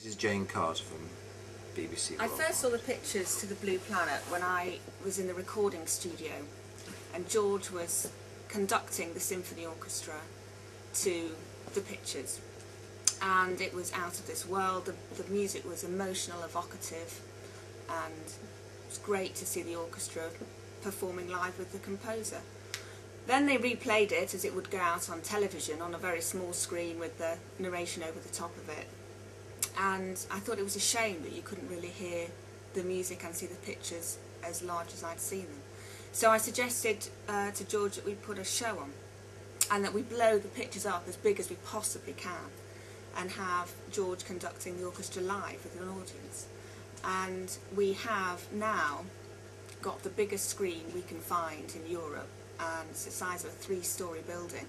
This is Jane Carter from BBC. I first saw the pictures to the Blue Planet when I was in the recording studio and George was conducting the symphony orchestra to the pictures, and it was out of this world. The music was emotional, evocative, and it was great to see the orchestra performing live with the composer. Then they replayed it as it would go out on television on a very small screen with the narration over the top of it. And I thought it was a shame that you couldn't really hear the music and see the pictures as large as I'd seen them. So I suggested to George that we put a show on and that we blow the pictures up as big as we possibly can and have George conducting the orchestra live with an audience. And we have now got the biggest screen we can find in Europe, and it's the size of a 3-storey building,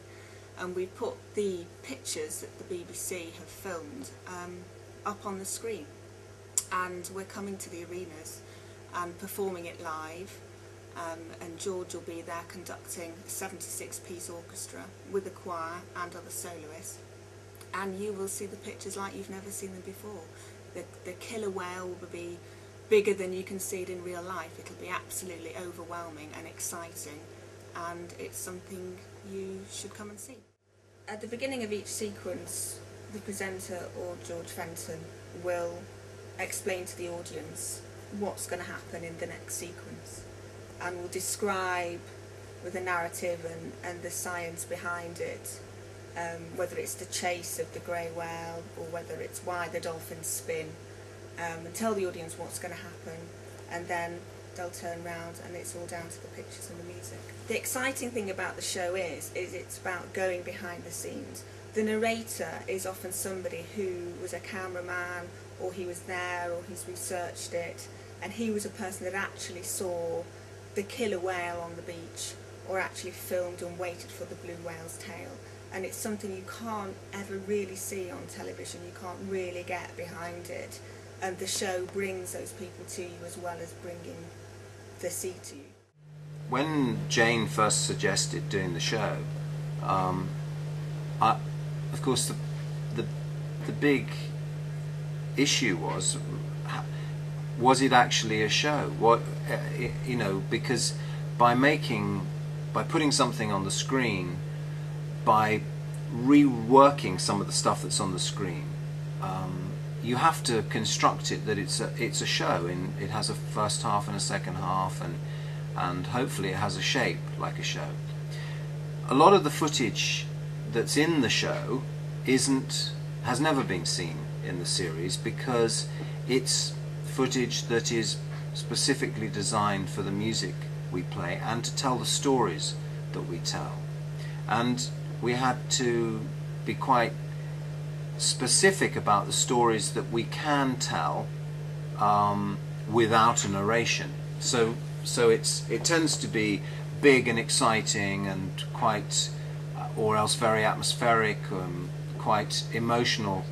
and we put the pictures that the BBC have filmed up on the screen, and we're coming to the arenas and performing it live, and George will be there conducting a 76-piece orchestra with a choir and other soloists, and you will see the pictures like you've never seen them before. The killer whale will be bigger than you can see it in real life. It'll be absolutely overwhelming and exciting, and it's something you should come and see. At the beginning of each sequence, the presenter or George Fenton will explain to the audience what's going to happen in the next sequence, and will describe with a narrative and the science behind it, whether it's the chase of the grey whale or whether it's why the dolphins spin, and tell the audience what's going to happen, and then they'll turn round and it's all down to the pictures and the music. The exciting thing about the show is it's about going behind the scenes. The narrator is often somebody who was a cameraman, or he was there, or he's researched it, and he was a person that actually saw the killer whale on the beach, or actually filmed and waited for the blue whale's tail. And it's something you can't ever really see on television. You can't really get behind it, and the show brings those people to you as well as bringing the sea to you. When Jane first suggested doing the show, of course the big issue was it actually a show? What you know, because by putting something on the screen, by reworking some of the stuff that's on the screen, you have to construct it that it's a show. It has a first half and a second half, and hopefully it has a shape like a show. A lot of the footage that's in the show has never been seen in the series, because it's footage that is specifically designed for the music we play and to tell the stories that we tell. And we had to be quite specific about the stories that we can tell without a narration. So it tends to be big and exciting and quite, or else very atmospheric, quite emotional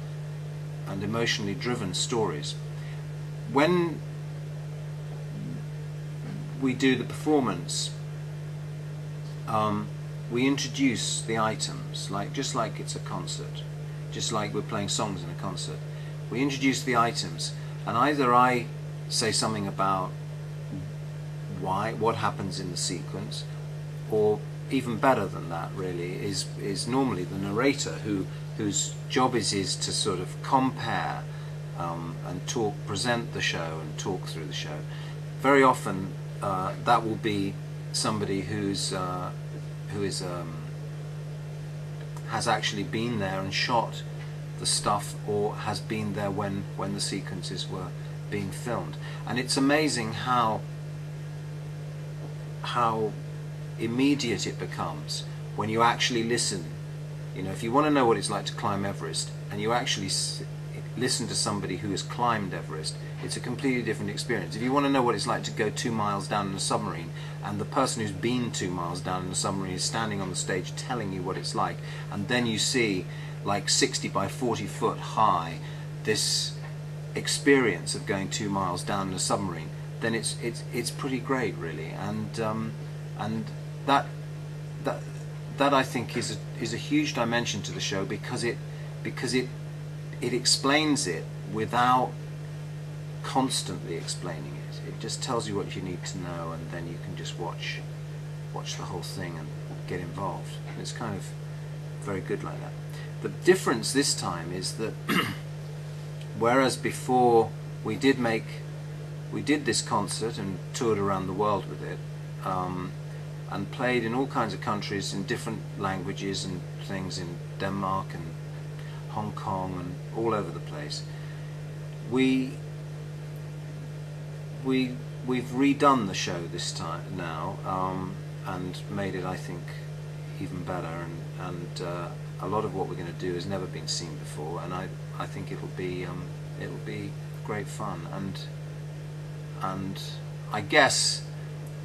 and emotionally driven stories. When we do the performance, we introduce the items, just like it's a concert, just like we're playing songs in a concert. We introduce the items, and either I say something about what happens in the sequence, or even better than that really is normally the narrator, whose job is to sort of compare and present the show and talk through the show. Very often that will be somebody who has actually been there and shot the stuff, or has been there when the sequences were being filmed. And it's amazing how immediate it becomes when you actually listen. You know, if you want to know what it's like to climb Everest, and you actually listen to somebody who has climbed Everest, it's a completely different experience. If you want to know what it's like to go 2 miles down in a submarine, and the person who's been 2 miles down in a submarine is standing on the stage telling you what it's like, and then you see, like 60 by 40 foot high, this experience of going 2 miles down in a submarine, then it's pretty great, really. And that I think is a huge dimension to the show, because it explains it without constantly explaining it. It just tells you what you need to know, and then you can just watch the whole thing and get involved. It's kind of very good like that. The difference this time is that whereas before we did this concert and toured around the world with it, and played in all kinds of countries in different languages and things, in Denmark and Hong Kong and all over the place. We've redone the show this time now, and made it, I think, even better, and a lot of what we're going to do has never been seen before, and I think it'll be great fun, and I guess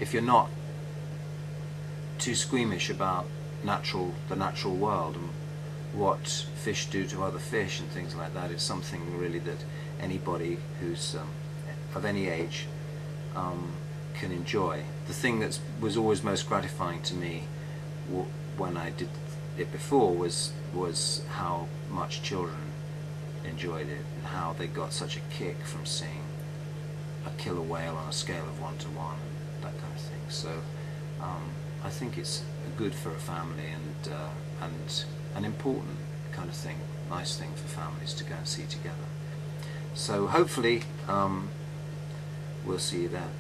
if you're not too squeamish about the natural world and what fish do to other fish and things like that, it's something really that anybody who's of any age can enjoy. The thing that was always most gratifying to me when I did it before was how much children enjoyed it, and how they got such a kick from seeing a killer whale on a scale of 1 to 1 and that kind of thing. So I think it's good for a family, and an important kind of thing, nice thing for families to go and see together. So hopefully we'll see you there.